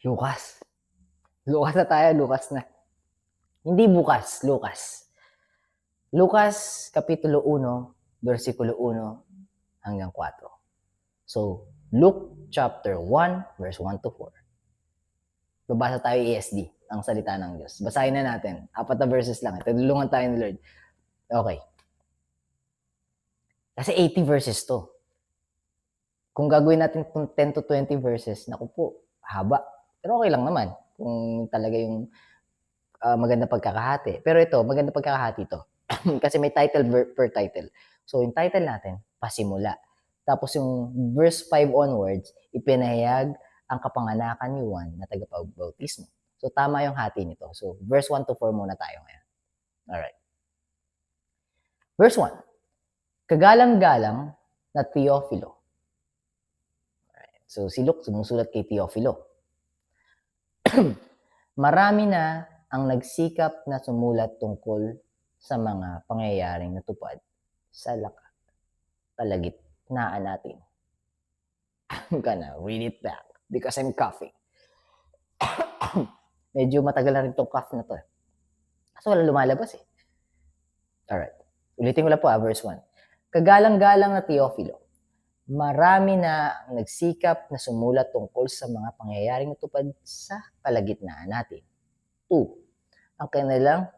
Lucas. Lucas na tayo, Lucas na. Hindi bukas, Lucas. Lucas, Kapitulo 1, versikulo 1 hanggang 4. So, Luke chapter 1, verse 1 to 4. Babasa tayo ESD, ang salita ng Diyos. Basahin na natin. 4 na verses lang. Tulungan tayo ni Lord. Okay. Kasi 80 verses to. Kung gagawin natin 10 to 20 verses, naku po, haba. Pero okay lang naman. Kung talaga yung maganda pagkakahati. Pero ito, maganda pagkakahati to. Kasi may title per title. So, yung title natin, Pasimula. Tapos yung verse 5 onwards, ipinahayag ang kapanganakan ni Juan na tagapagbautismo. So, tama yung hati nito. So, verse 1 to 4 muna tayo ngayon. Alright. Verse 1. Kagalang-galang na Teofilo. Alright. So, si Luke sumusulat kay Teofilo. Marami na ang nagsikap na sumulat tungkol sa mga pangyayaring natupad sa kalagitnaan natin. I'm gonna read it back because I'm coughing. Medyo matagal na rin itong cough na to. Kasi wala lumalabas eh. Alright. Ulitin ko lang po verse 1. Kagalang-galang na Teofilo, marami na ang nagsikap na sumulat tungkol sa mga pangyayaring natupad sa kalagitnaan natin. 2. Ang kanilang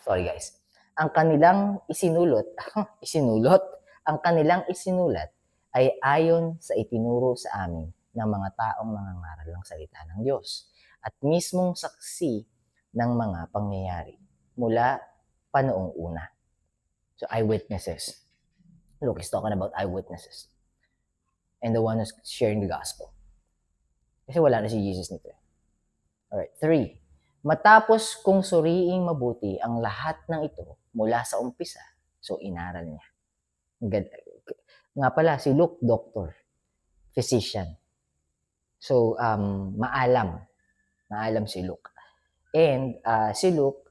sorry guys. Ang kanilang ang kanilang isinulat ay ayon sa itinuro sa amin ng mga taong nangangaral ng salita ng Diyos at mismong saksi ng mga pangyayari mula pa noong una. So eyewitnesses. Luke is talking about eyewitnesses. And the one who's sharing the gospel. Kasi wala na si Jesus nito. Alright, 3. Matapos kung suriing mabuti ang lahat ng ito mula sa umpisa, so inaral niya. Nga pala, si Luke, doctor, physician. So, maalam si Luke. And si Luke,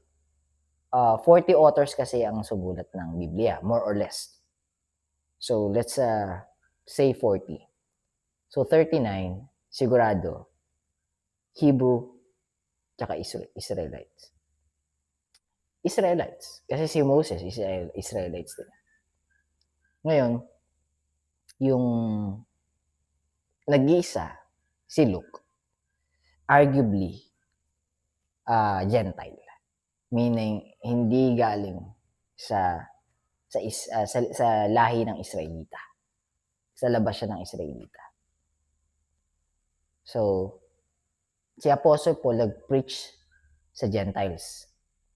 40 authors kasi ang sumulat ng Biblia, more or less. So, let's say 40. So, 39, sigurado, Hebrew, tsaka Israelites. Kasi si Moses, Israelites din. Ngayon, yung nag-iisa, si Luke, arguably, Gentile. Meaning, hindi galing sa lahi ng Israelita. Sa labas siya ng Israelita. So, si Apostle Paul nag-preach sa Gentiles.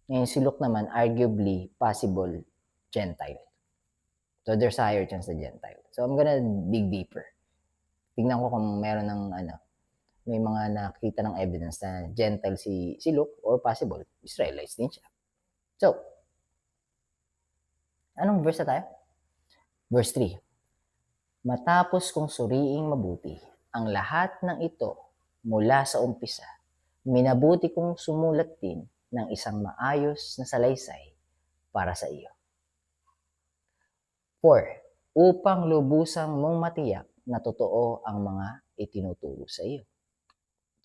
Ngayon si Luke naman, arguably, possible Gentile. So, there's a higher chance na Gentile. So, I'm gonna dig deeper. Tingnan ko kung meron ng, may mga nakita ng evidence na Gentile si Luke or possible, Israelites din siya. So, anong verse na tayo? Verse 3. Matapos kong suriing mabuti ang lahat ng ito mula sa umpisa, minabuti kong sumulat din ng isang maayos na salaysay para sa iyo. 4. Upang lubusang mong matiyak na totoo ang mga itinuturo sa iyo.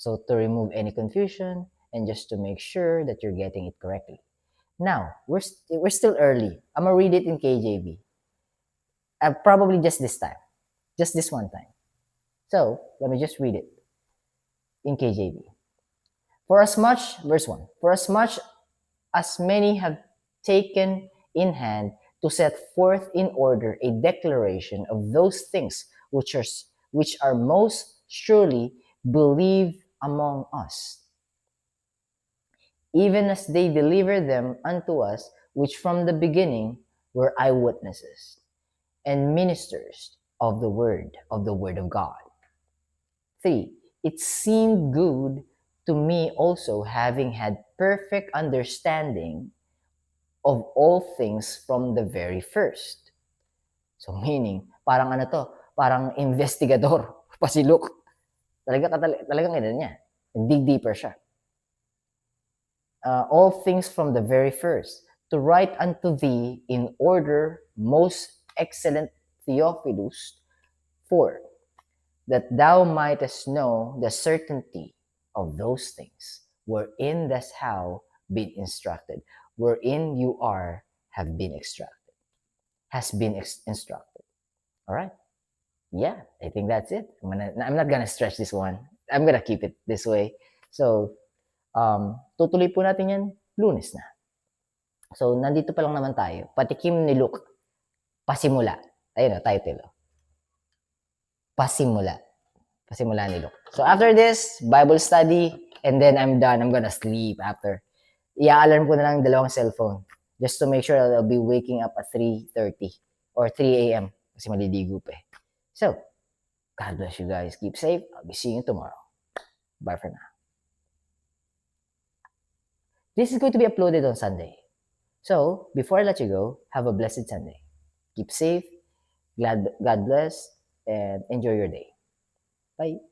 So, to remove any confusion and just to make sure that you're getting it correctly. Now, we're still early. I'm gonna read it in KJV. Probably just this time. Just this one time. So, let me just read it in KJV. Verse 1. For as much as many have taken in hand to set forth in order a declaration of those things which are most surely believed among us, even as they delivered them unto us, which from the beginning were eyewitnesses and ministers of the word of God. 3. It seemed good to me also, having had perfect understanding of all things from the very first. So meaning, parang parang investigador pa si Luke. Talagang niya. Dig deeper siya. All things from the very first, to write unto thee in order, most excellent Theophilus. 4. that thou mightest know the certainty of those things, wherein thus how been instructed, wherein you are, have been extracted, has been instructed. All right. Yeah, I think that's it. I'm not gonna stretch this one. I'm gonna keep it this way. So, tutuloy po natin yan Lunes na. So, nandito pa lang naman tayo. Patikim ni Luke. Pasimula. Ayun o, title. Pasimula. Pasimula ni Luke. So, after this, Bible study, and then I'm done. I'm gonna sleep after. I-alarm ko na lang dalawang cellphone just to make sure that I'll be waking up at 3:30 or 3 a.m. kasi maliligo pa eh. So, God bless you guys. Keep safe. I'll be seeing you tomorrow. Bye for now. This is going to be uploaded on Sunday. So, before I let you go, have a blessed Sunday. Keep safe, God bless, and enjoy your day. Bye.